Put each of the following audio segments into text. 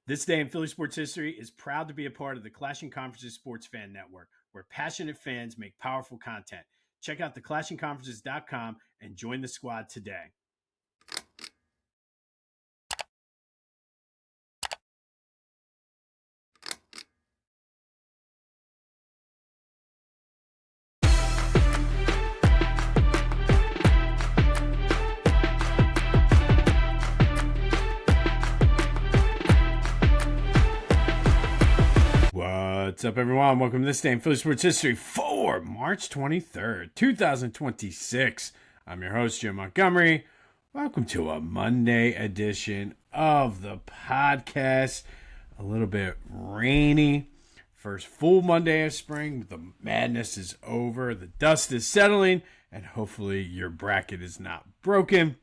This day in Philly sports history is proud to be a part of the Clashing Conferences Sports Fan Network, where passionate fans make powerful content. Check out theclashingconferences.com and join the squad today. What's up, everyone? Welcome to this day in Philly sports history for March 23rd, 2026. I'm your host, Jim Montgomery. Welcome to a Monday edition of the podcast. A little bit rainy. First full Monday of spring. The madness is over. The dust is settling. And hopefully your bracket is not broken.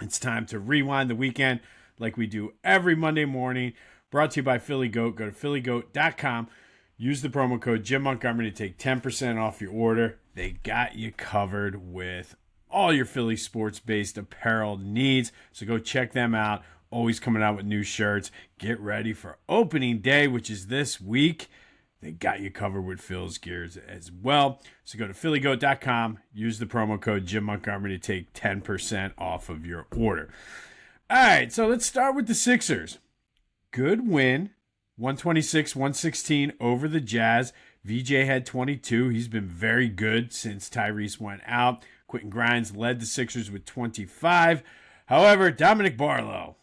It's time to rewind the weekend like we do every Monday morning. Brought to you by Philly Goat. Go to phillygoat.com. Use the promo code Jim Montgomery to take 10% off your order. They got you covered with all your Philly sports-based apparel needs. So go check them out. Always coming out with new shirts. Get ready for opening day, which is this week. They got you covered with Phil's gears as well. So go to phillygoat.com. Use the promo code Jim Montgomery to take 10% off of your order. All right, so let's start with the Sixers. Good win, 126-116 over the Jazz. VJ had 22. He's been very good since Tyrese went out. Quentin Grimes led the Sixers with 25. However, Dominic Barlow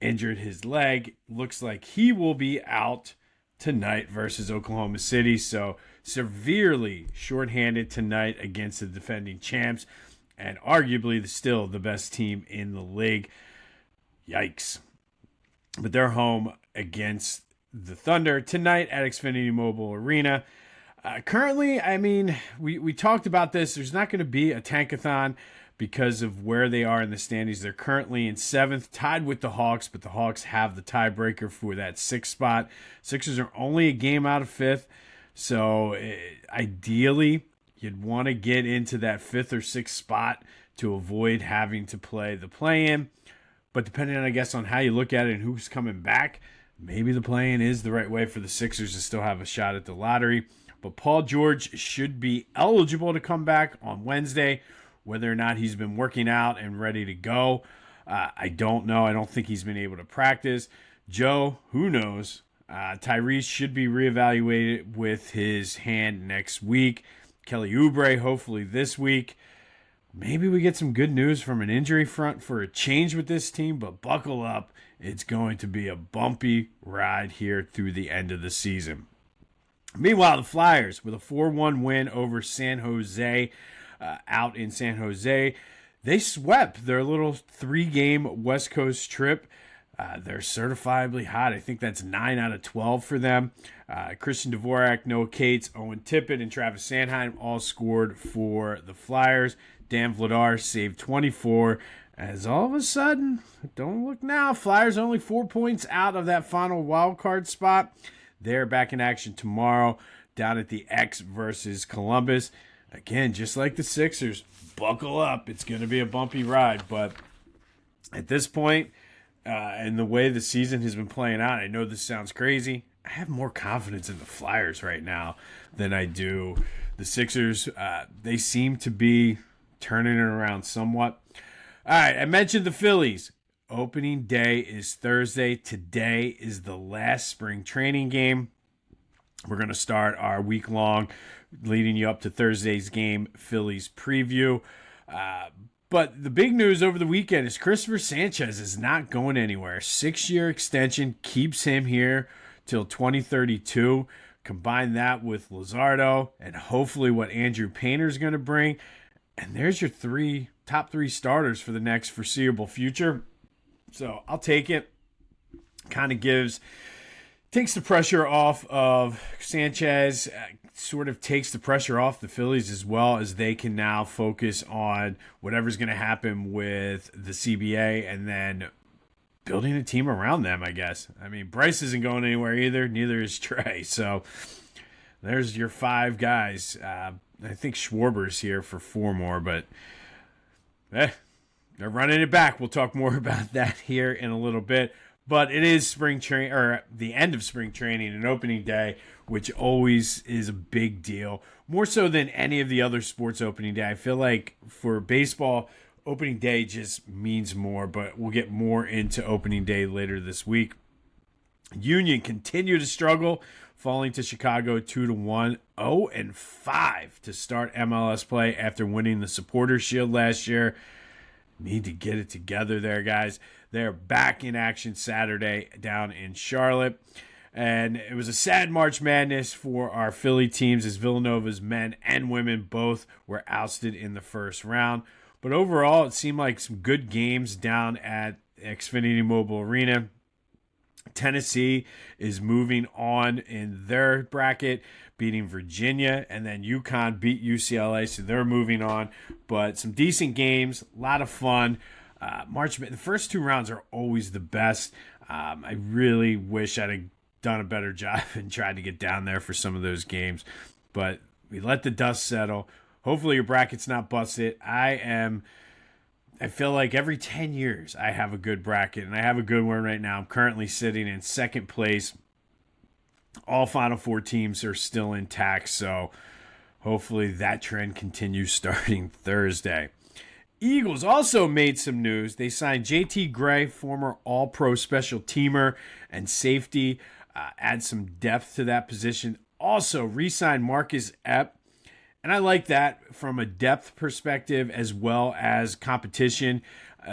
injured his leg. Looks like he will be out tonight versus Oklahoma City. So severely shorthanded tonight against the defending champs and arguably still the best team in the league. Yikes. But they're home against the Thunder tonight at Xfinity Mobile Arena. Currently, I mean, we talked about this. There's not going to be a tankathon because of where they are in the standings. They're currently in 7th, tied with the Hawks, but the Hawks have the tiebreaker for that 6th spot. Sixers are only a game out of 5th, so ideally, you'd want to get into that 5th or 6th spot to avoid having to play the play-in. But depending on, I guess, on how you look at it and who's coming back, maybe the play-in is the right way for the Sixers to still have a shot at the lottery. But Paul George should be eligible to come back on Wednesday. Whether or not he's been working out and ready to go, I don't know. I don't think he's been able to practice. Joe, who knows? Tyrese should be reevaluated with his hand next week. Kelly Oubre, hopefully this week. Maybe we get some good news from an injury front for a change with this team, but buckle up. It's going to be a bumpy ride here through the end of the season. Meanwhile, the Flyers, with a 4-1 win over San Jose, out in San Jose, they swept their little 3-game West Coast trip. They're certifiably hot. I think that's 9 out of 12 for them. Christian Dvorak, Noah Cates, Owen Tippett, and Travis Sanheim all scored for the Flyers. Dan Vladar saved 24. As all of a sudden, don't look now, Flyers only 4 points out of that final wild card spot. They're back in action tomorrow down at the X versus Columbus. Again, just like the Sixers, buckle up. It's going to be a bumpy ride. But at this point, and the way the season has been playing out, I know this sounds crazy. I have more confidence in the Flyers right now than I do the Sixers. They seem to be turning it around somewhat. All right, I mentioned the Phillies. Opening day is Thursday. Today is the last spring training game. We're going to start our week-long, leading you up to Thursday's game, Phillies preview. But the big news over the weekend is Christopher Sanchez is not going anywhere. 6-year extension keeps him here till 2032. Combine that with Luzardo and hopefully what Andrew Painter's going to bring. And there's your top three starters for the next foreseeable future. So I'll take it. Kind of takes the pressure off of Sanchez, sort of takes the pressure off the Phillies as well, as they can now focus on whatever's going to happen with the CBA and then building a team around them, I guess. I mean, Bryce isn't going anywhere either. Neither is Trey. So there's your 5 guys. I think Schwarber's here for 4 more, but they're running it back. We'll talk more about that here in a little bit. But it is spring train or the end of spring training and opening day, which always is a big deal. More so than any of the other sports opening day. I feel like for baseball, opening day just means more, but we'll get more into opening day later this week. Union continue to struggle, falling to Chicago 2-1, 0-5 to start MLS play after winning the Supporters Shield last year. Need to get it together there, guys. They're back in action Saturday down in Charlotte. And it was a sad March Madness for our Philly teams as Villanova's men and women both were ousted in the first round. But overall, it seemed like some good games down at Xfinity Mobile Arena. Tennessee is moving on in their bracket, beating Virginia, and then UConn beat UCLA, so they're moving on. But some decent games, a lot of fun. The first two rounds are always the best. I really wish I'd have done a better job and tried to get down there for some of those games, but we let the dust settle. Hopefully your bracket's not busted. I feel like every 10 years I have a good bracket, and I have a good one right now. I'm currently sitting in second place. All Final Four teams are still intact, so hopefully that trend continues starting Thursday. Eagles also made some news. They signed J.T. Gray, former All-Pro special teamer and safety, add some depth to that position. Also re-signed Marcus Epp. And I like that from a depth perspective as well as competition.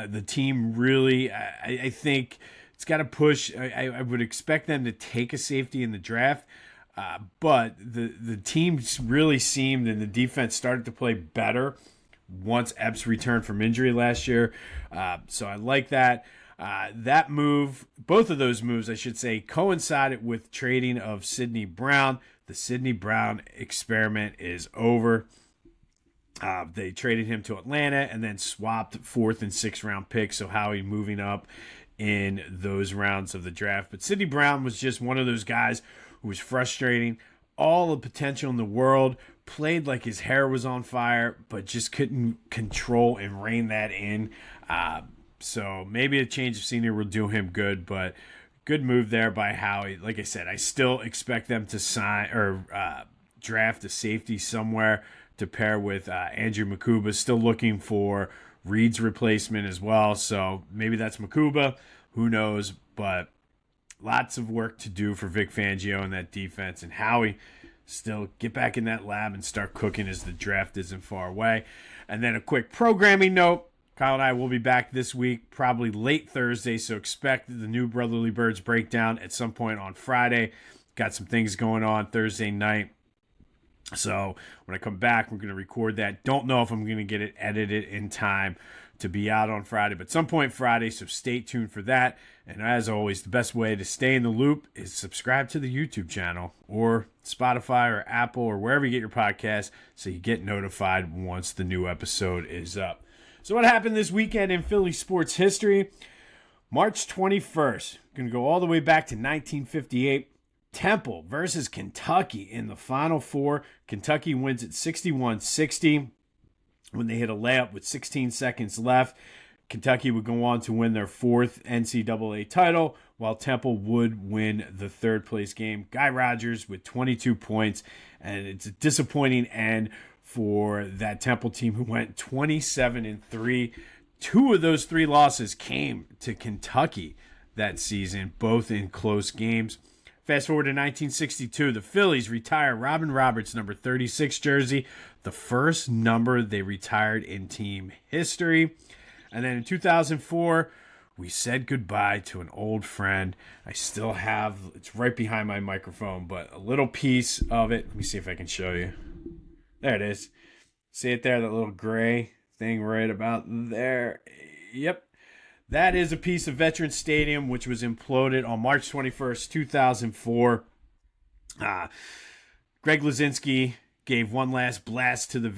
The team really, I think it's got to push. I would expect them to take a safety in the draft. But the team really seemed and the defense started to play better once Epps returned from injury last year. So I like that. That move, both of those moves, I should say, coincided with trading of Sidney Brown. The Sidney Brown experiment is over. They traded him to Atlanta and then swapped 4th and 6th round picks. So Howie moving up in those rounds of the draft. But Sidney Brown was just one of those guys who was frustrating. All the potential in the world. Played like his hair was on fire, but just couldn't control and rein that in. So maybe a change of scenery will do him good, but good move there by Howie. Like I said, I still expect them to sign or draft a safety somewhere to pair with Andrew Makuba. Still looking for Reed's replacement as well. So maybe that's Makuba. Who knows? But lots of work to do for Vic Fangio and that defense. And Howie, still get back in that lab and start cooking as the draft isn't far away. And then a quick programming note. Kyle and I will be back this week, probably late Thursday, so expect the new Brotherly Birds breakdown at some point on Friday. Got some things going on Thursday night. So when I come back, we're going to record that. Don't know if I'm going to get it edited in time to be out on Friday, but some point Friday, so stay tuned for that. And as always, the best way to stay in the loop is subscribe to the YouTube channel or Spotify or Apple or wherever you get your podcasts so you get notified once the new episode is up. So what happened this weekend in Philly sports history? March 21st, going to go all the way back to 1958. Temple versus Kentucky in the Final Four. Kentucky wins at 61-60 when they hit a layup with 16 seconds left. Kentucky would go on to win their 4th NCAA title, while Temple would win the 3rd place game. Guy Rogers with 22 points, and it's a disappointing end for that Temple team who went 27-3. 2 of those 3 losses came to Kentucky that season, both in close games. Fast forward to 1962, the Phillies retire Robin Roberts' number 36 jersey, the first number they retired in team history. And then in 2004, we said goodbye to an old friend. I still have, it's right behind my microphone, but a little piece of it. Let me see if I can show you. There it is. See it there, that little gray thing right about there. Yep. That is a piece of Veterans Stadium, which was imploded on March 21st, 2004. Greg Luzinski gave one last blast to the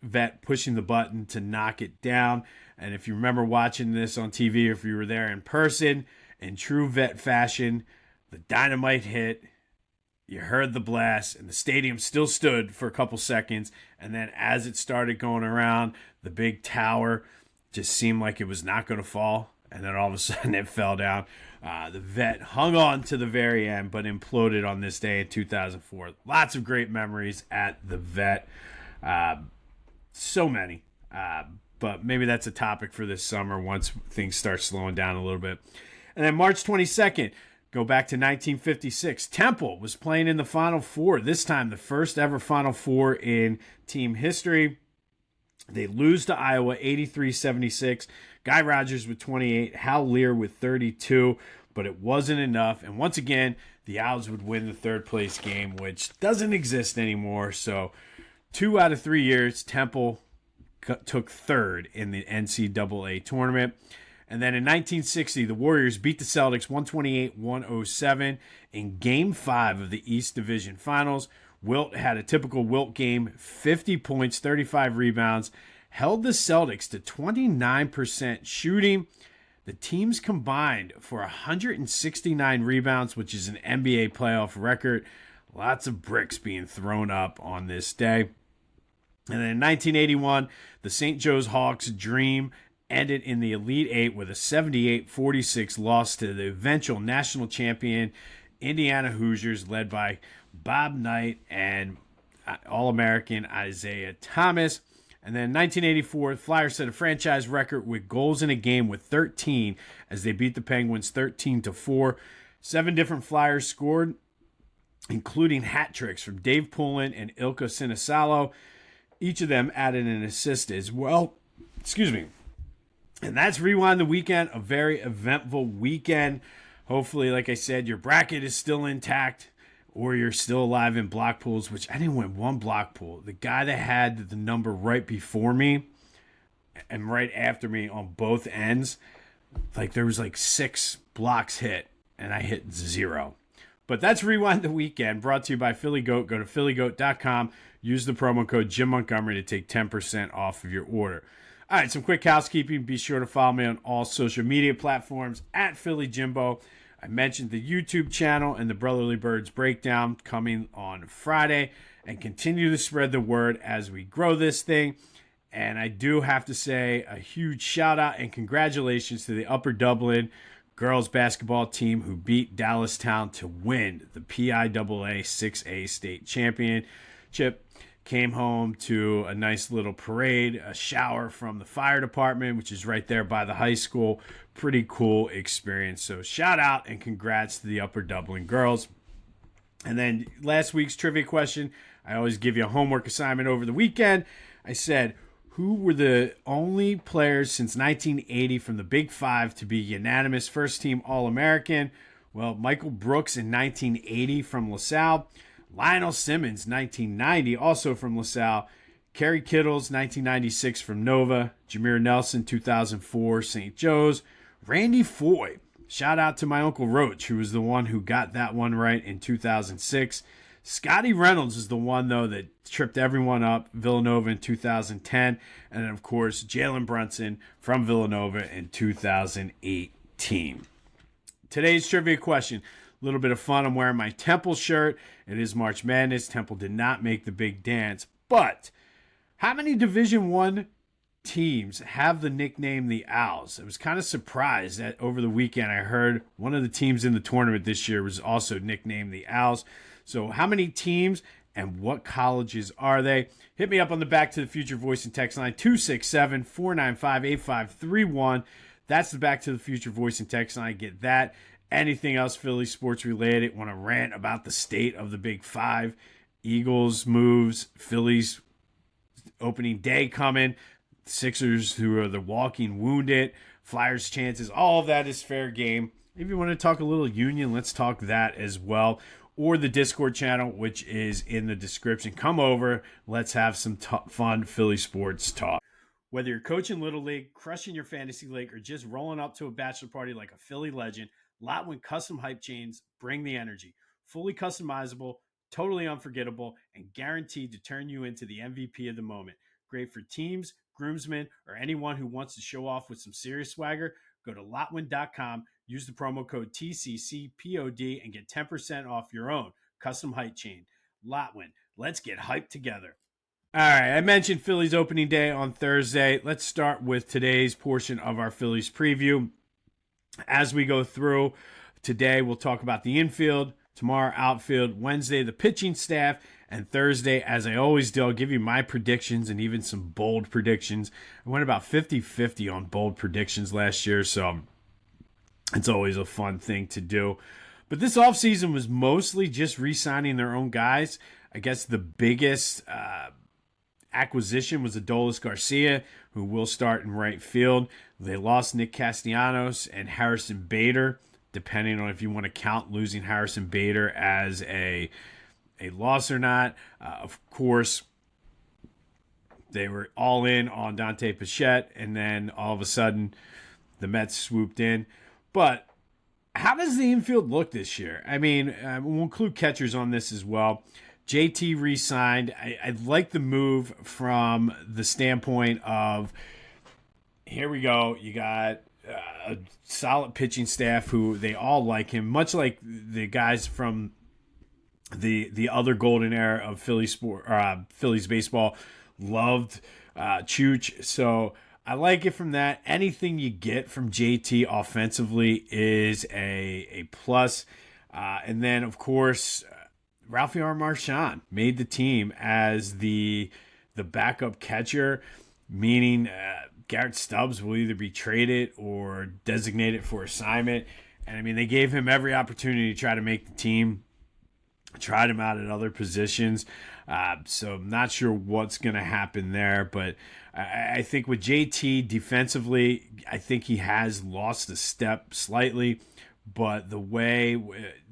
vet, pushing the button to knock it down. And if you remember watching this on TV, or if you were there in person, in true vet fashion, the dynamite hit. You heard the blast, and the stadium still stood for a couple seconds. And then as it started going around, the big tower just seemed like it was not going to fall. And then all of a sudden it fell down. The vet hung on to the very end, but imploded on this day in 2004. Lots of great memories at the vet. So many. But maybe that's a topic for this summer once things start slowing down a little bit. And then March 22nd, go back to 1956. Temple was playing in the Final Four. This time, the first ever Final Four in team history. They lose to Iowa 83-76. Guy Rogers with 28, Hal Lear with 32, but it wasn't enough. And once again, the Owls would win the third place game, which doesn't exist anymore. So 2 out of 3 years, Temple took third in the NCAA tournament. And then in 1960, the Warriors beat the Celtics 128-107 in Game 5 of the East Division Finals. Wilt had a typical Wilt game, 50 points, 35 rebounds, held the Celtics to 29% shooting. The teams combined for 169 rebounds, which is an NBA playoff record. Lots of bricks being thrown up on this day. And then in 1981, the St. Joe's Hawks' dream ended in the Elite Eight with a 78-46 loss to the eventual national champion Indiana Hoosiers, led by Bob Knight and All-American Isaiah Thomas. And then in 1984, Flyers set a franchise record with goals in a game with 13 as they beat the Penguins 13-4. 7 different Flyers scored, including hat tricks from Dave Poulin and Ilka Sinisalo. Each of them added an assist as well. Excuse me. And that's Rewind the Weekend, a very eventful weekend. Hopefully, like I said, your bracket is still intact or you're still alive in block pools, which I didn't win one block pool. The guy that had the number right before me and right after me on both ends, like there was like 6 blocks hit and I hit 0. But that's Rewind the Weekend, brought to you by Philly Goat. Go to phillygoat.com. Use the promo code Jim Montgomery to take 10% off of your order. All right, some quick housekeeping. Be sure to follow me on all social media platforms at Philly Jimbo. I mentioned the YouTube channel and the Brotherly Birds Breakdown coming on Friday, and continue to spread the word as we grow this thing. And I do have to say a huge shout out and congratulations to the Upper Dublin girls basketball team who beat Dallastown to win the PIAA 6A state championship. Came home to a nice little parade, a shower from the fire department, which is right there by the high school. Pretty cool experience. So shout out and congrats to the Upper Dublin girls. And then last week's trivia question, I always give you a homework assignment over the weekend. I said, who were the only players since 1980 from the Big Five to be unanimous first-team All-American? Well, Michael Brooks in 1980 from LaSalle. Lionel Simmons, 1990, also from LaSalle. Kerry Kittles, 1996 from Nova. Jameer Nelson, 2004, St. Joe's. Randy Foy, shout out to my Uncle Roach, who was the one who got that one right in 2006. Scotty Reynolds is the one, though, that tripped everyone up, Villanova in 2010. And then, of course, Jalen Brunson from Villanova in 2018. Today's trivia question. A little bit of fun. I'm wearing my Temple shirt. It is March Madness. Temple did not make the big dance. But how many Division I teams have the nickname the Owls? I was kind of surprised that over the weekend I heard one of the teams in the tournament this year was also nicknamed the Owls. So how many teams and what colleges are they? Hit me up on the Back to the Future voice and text line 267-495-8531. That's the Back to the Future voice and text line. Get that. Anything else Philly sports related, want to rant about the state of the Big Five, Eagles moves, Phillies opening day coming, Sixers who are the walking wounded, Flyers chances, all of that is fair game. If you want to talk a little Union, let's talk that as well. Or the Discord channel, which is in the description. Come over, let's have some fun Philly sports talk. Whether you're coaching Little League, crushing your fantasy league, or just rolling up to a bachelor party like a Philly legend, Lotwin Custom Hype Chains bring the energy. Fully customizable, totally unforgettable, and guaranteed to turn you into the MVP of the moment. Great for teams, groomsmen, or anyone who wants to show off with some serious swagger. Go to Lotwin.com, use the promo code TCCPOD, and get 10% off your own custom hype chain. Lotwin, let's get hyped together. All right, I mentioned Phillies opening day on Thursday. Let's start with today's portion of our Phillies preview. As we go through today, we'll talk about the infield, tomorrow outfield, Wednesday the pitching staff, and Thursday, as I always do, I'll give you my predictions and even some bold predictions. I went about 50-50 on bold predictions last year, so it's always a fun thing to do. But this offseason was mostly just re-signing their own guys. I guess the biggest acquisition was Adolis Garcia, who will start in right field. They lost Nick Castellanos and Harrison Bader, depending on if you want to count losing Harrison Bader as a loss or not. Of course, they were all in on Dante Pichette, and then all of a sudden the Mets swooped in. But how does the infield look this year? I mean, we'll include catchers on this as well. JT re-signed. I like the move from the standpoint of, here we go, you got a solid pitching staff who they all like him, much like the guys from the other golden era of Phillies baseball loved Chooch. So I like it from that. Anything you get from JT offensively is a plus. And then, of course, Ralphie Marchand made the team as the backup catcher, meaning Garrett Stubbs will either be traded or designated for assignment. And, I mean, they gave him every opportunity to try to make the team, tried him out at other positions. So I'm not sure what's going to happen there. But I think with JT defensively, I think he has lost a step slightly. But the way,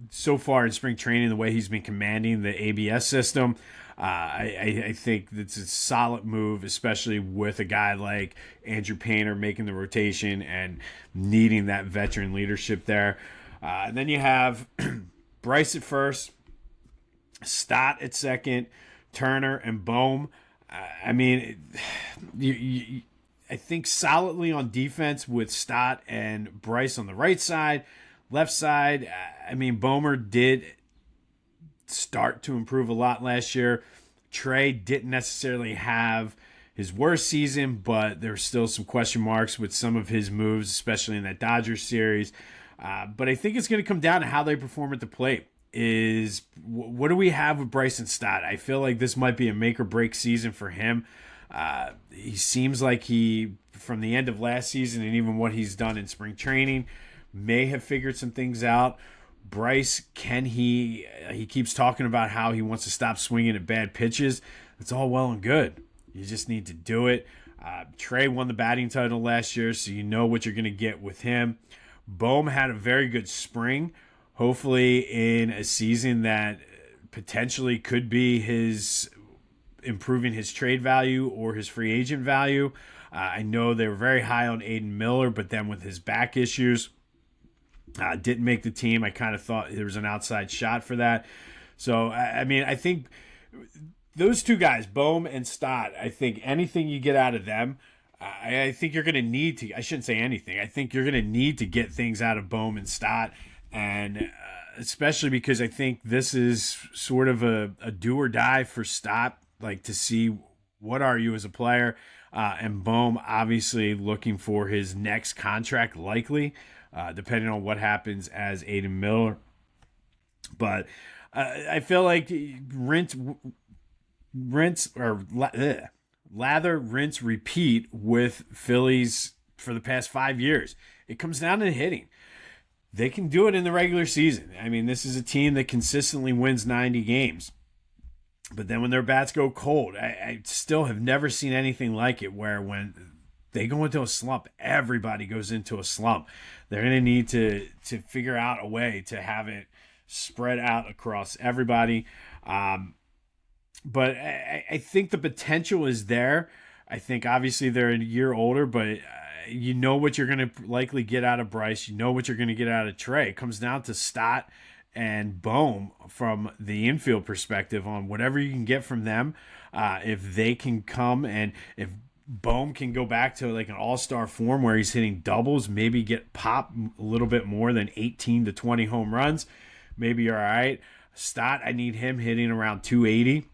so far in spring training, the way he's been commanding the ABS system, I think that's a solid move, especially with a guy like Andrew Painter making the rotation and needing that veteran leadership there. And then you have Bryce at first, Stott at second, Turner and Bohm. I mean, I think solidly on defense with Stott and Bryce on the right side. Left side, I mean, Bomer did start to improve a lot last year. Trey didn't necessarily have his worst season, but there's still some question marks with some of his moves, especially in that Dodgers series. But I think it's going to come down to how they perform at the plate. What do we have with Bryson Stott? I feel like this might be a make or break season for him. He seems like he, from the end of last season and even what he's done in spring training, may have figured some things out. Bryce, he keeps talking about how he wants to stop swinging at bad pitches. It's all well and good. You just need to do it. Trey won the batting title last year, so you know what you're going to get with him. Bohm had a very good spring, hopefully in a season that potentially could be his improving his trade value or his free agent value. I know they were very high on Aiden Miller, but then with his back issues, didn't make the team. I kind of thought there was an outside shot for that. So, I mean, I think those two guys, Bohm and Stott, I think anything you get out of them, I think you're going to need to, I shouldn't say anything, I think you're going to need to get things out of Bohm and Stott, and especially because I think this is sort of a do or die for Stott, like to see what are you as a player, and Bohm obviously looking for his next contract likely, depending on what happens as Aiden Miller. But I feel like lather, rinse, repeat with Phillies for the past 5 years. It comes down to hitting. They can do it in the regular season. I mean, this is a team that consistently wins 90 games. But then when their bats go cold, I still have never seen anything like it, where when they go into a slump, everybody goes into a slump. They're going to need to figure out a way to have it spread out across everybody. But I think the potential is there. I think obviously they're a year older, but you know what you're going to likely get out of Bryce. You know what you're going to get out of Trey. It comes down to Stott and Bohm from the infield perspective on whatever you can get from them. If they can come, and if Bohm can go back to like an all-star form where he's hitting doubles, maybe get pop a little bit more than 18 to 20 home runs, maybe you're all right. Stott, I need him hitting around 280.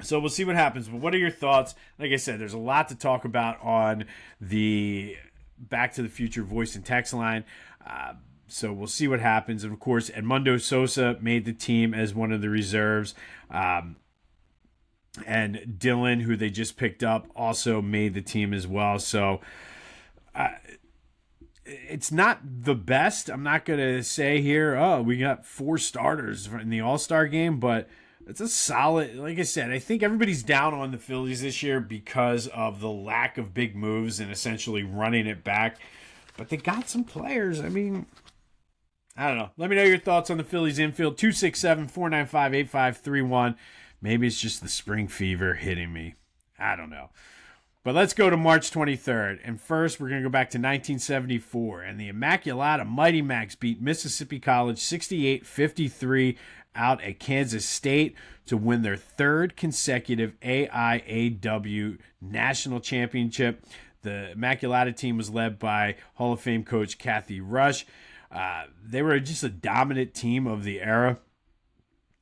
So we'll see what happens. But what are your thoughts? Like I said, there's a lot to talk about on the Back to the Future voice and text line. So we'll see what happens. And, of course, Edmundo Sosa made the team as one of the reserves. And Dylan, who they just picked up, also made the team as well. So it's not the best. I'm not going to say here, oh, we got 4 starters in the All-Star game, but it's a solid, like I said, I think everybody's down on the Phillies this year because of the lack of big moves and essentially running it back. But they got some players. I mean, I don't know. Let me know your thoughts on the Phillies infield. 267-495-8531. Maybe it's just the spring fever hitting me. I don't know. But let's go to March 23rd. And first, we're going to go back to 1974. And the Immaculata Mighty Macs beat Mississippi College 68-53 out at Kansas State to win their 3rd consecutive AIAW national championship. The Immaculata team was led by Hall of Fame coach Kathy Rush. They were just a dominant team of the era.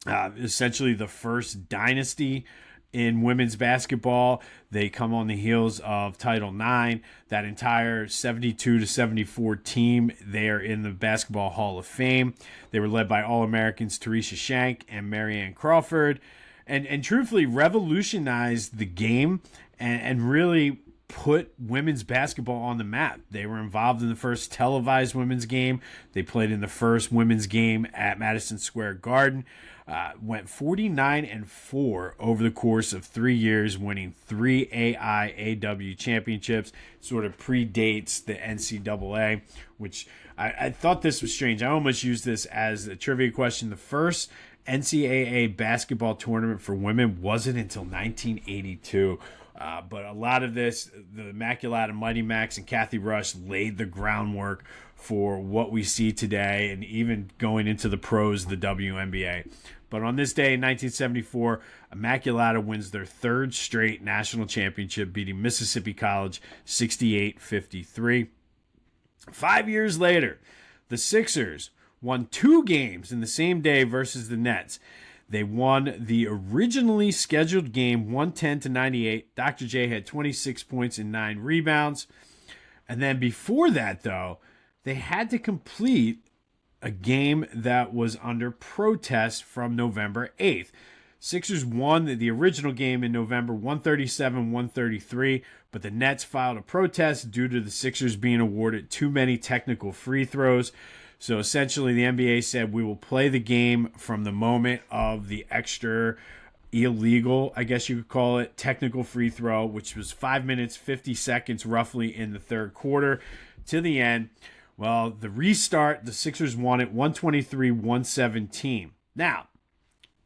Essentially the first dynasty in women's basketball. They come on the heels of Title IX. That entire 72-74 team, they are in the Basketball Hall of Fame. They were led by All-Americans Teresa Shank and Marianne Crawford. And truthfully revolutionized the game and really put women's basketball on the map. They were involved in the first televised women's game. They played in the first women's game at Madison Square Garden. Went 49-4 over the course of 3 years, winning 3 AIAW championships. Sort of predates the NCAA, which I thought this was strange. I almost used this as a trivia question. The first NCAA basketball tournament for women wasn't until 1982. But a lot of this, the Immaculata Mighty Macs and Kathy Rush laid the groundwork for what we see today and even going into the pros, the WNBA. But on this day in 1974, Immaculata wins their 3rd straight national championship, beating Mississippi College 68-53. 5 years later, the Sixers won 2 games in the same day versus the Nets. They won the originally scheduled game 110-98. Dr. J had 26 points and 9 rebounds. And then before that, though, they had to complete a game that was under protest from November 8th. Sixers won the original game in November 137-133, but the Nets filed a protest due to the Sixers being awarded too many technical free throws. So essentially the NBA said we will play the game from the moment of the extra illegal, I guess you could call it, technical free throw, which was 5 minutes, 50 seconds roughly in the 3rd quarter to the end. Well, the restart, the Sixers won it 123-117. Now,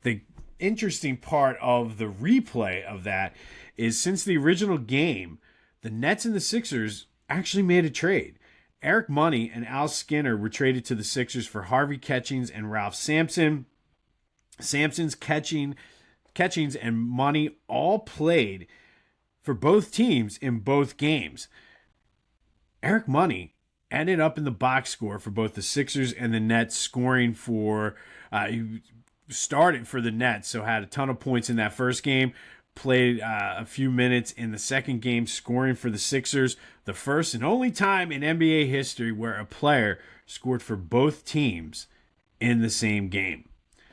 the interesting part of the replay of that is since the original game, the Nets and the Sixers actually made a trade. Eric Money and Al Skinner were traded to the Sixers for Harvey Catchings and Ralph Sampson. Sampson's Catchings and Money all played for both teams in both games. Eric Money ended up in the box score for both the Sixers and the Nets, scoring for, he started for the Nets, so had a ton of points in that first game, played a few minutes in the second game, scoring for the Sixers, the first and only time in NBA history where a player scored for both teams in the same game.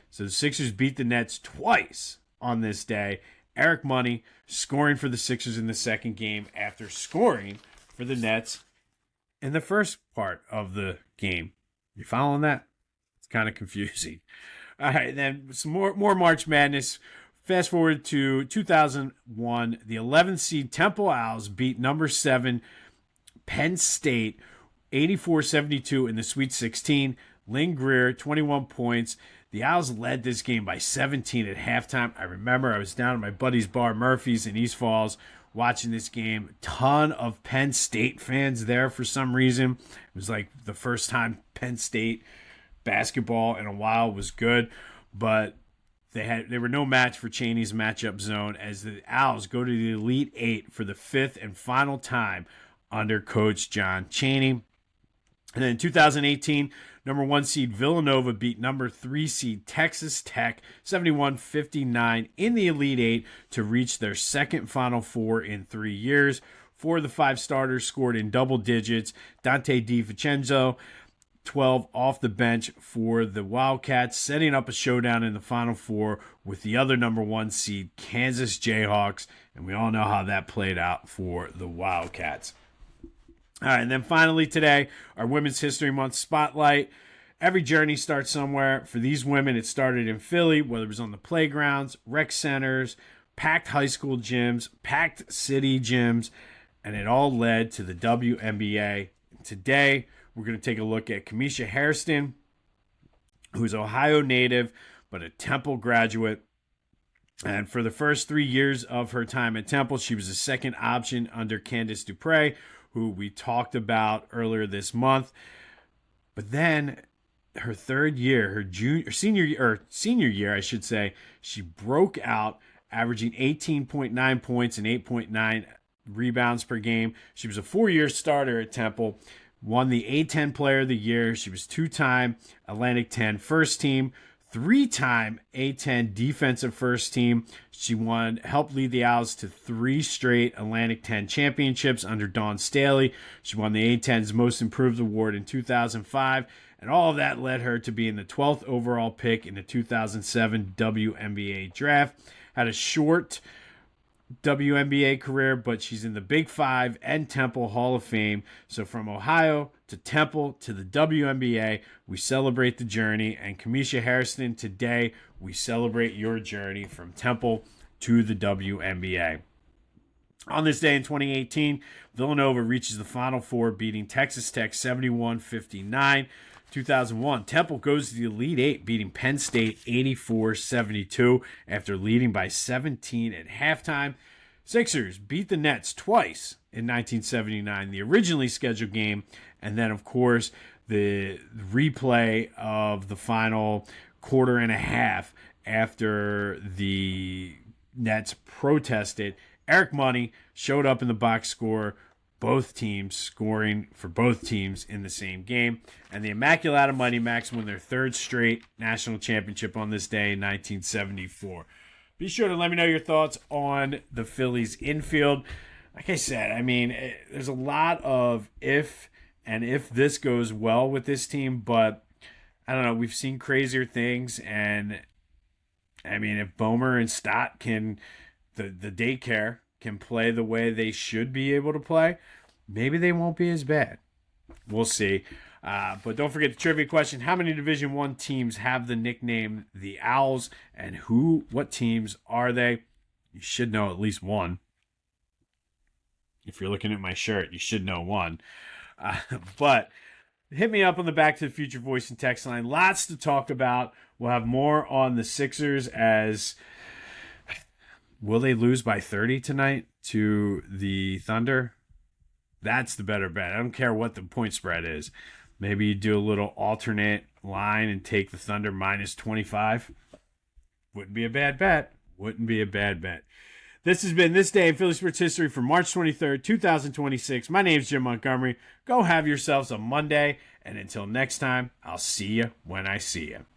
So the Sixers beat the Nets twice on this day. Eric Money scoring for the Sixers in the second game after scoring for the Nets in the first part of the game. You following that? It's kind of confusing. All right, then some more March Madness. Fast forward to 2001. The 11th seed Temple Owls beat number 7 Penn State 84-72 in the Sweet 16. Lynn Greer, 21 points. The Owls led this game by 17 at halftime. I remember I was down at my buddy's bar, Murphy's, in East Falls, watching this game. Ton of Penn State fans there for some reason. It was like the first time Penn State basketball in a while was good, but they were no match for Chaney's matchup zone as the Owls go to the Elite Eight for the 5th and final time under Coach John Chaney. And then in 2018, number 1 seed Villanova beat number 3 seed Texas Tech 71-59 in the Elite Eight to reach their second Final Four in 3 years. 4 of the 5 starters scored in double digits. Dante DiVincenzo, 12 off the bench for the Wildcats, setting up a showdown in the Final Four with the other number 1 seed, Kansas Jayhawks. And we all know how that played out for the Wildcats. All right, and then finally today, our Women's History Month Spotlight. Every journey starts somewhere. For these women, it started in Philly, whether it was on the playgrounds, rec centers, packed high school gyms, packed city gyms, and it all led to the WNBA. Today, we're going to take a look at Kamisha Hairston, who's an Ohio native, but a Temple graduate. And for the first 3 years of her time at Temple, she was a second option under Candice Dupre, who we talked about earlier this month. But then her third year, her senior year, I should say, she broke out, averaging 18.9 points and 8.9 rebounds per game. She was a 4-year starter at Temple, won the A10 Player of the Year. She was 2-time Atlantic 10 first team, 3-time A10 defensive first team. She helped lead the Owls to 3 straight Atlantic 10 championships under Dawn Staley. She won the A10's Most Improved Award in 2005, and all of that led her to being the 12th overall pick in the 2007 WNBA draft. Had a short WNBA career, but she's in the Big Five and Temple Hall of Fame. So from Ohio to Temple to the WNBA, we celebrate the journey. And Kamisha Hairston, today we celebrate your journey from Temple to the WNBA. On this day in 2018, Villanova reaches the Final Four, beating Texas Tech 71-59. 2001, Temple goes to the Elite Eight, beating Penn State 84-72 after leading by 17 at halftime. Sixers beat the Nets twice in 1979, the originally scheduled game, and then, of course, the replay of the final quarter and a half after the Nets protested. Eric Money showed up in the box score, both teams scoring for both teams in the same game. And the Immaculata Mighty Macs won their 3rd straight national championship on this day in 1974. Be sure to let me know your thoughts on the Phillies infield. Like I said, I mean, there's a lot of if this goes well with this team, but I don't know. We've seen crazier things, and I mean, if Bomer and Stott can, the daycare can play the way they should be able to play, maybe they won't be as bad. We'll see. But don't forget the trivia question. How many Division I teams have the nickname the Owls, and what teams are they? You should know at least one. If you're looking at my shirt, you should know one. But hit me up on the Back to the Future voice and text line. Lots to talk about. We'll have more on the Sixers as... Will they lose by 30 tonight to the Thunder? That's the better bet. I don't care what the point spread is. Maybe you do a little alternate line and take the Thunder minus 25. Wouldn't be a bad bet. Wouldn't be a bad bet. This has been This Day in Philly Sports History for March 23rd, 2026. My name's Jim Montgomery. Go have yourselves a Monday. And until next time, I'll see you when I see you.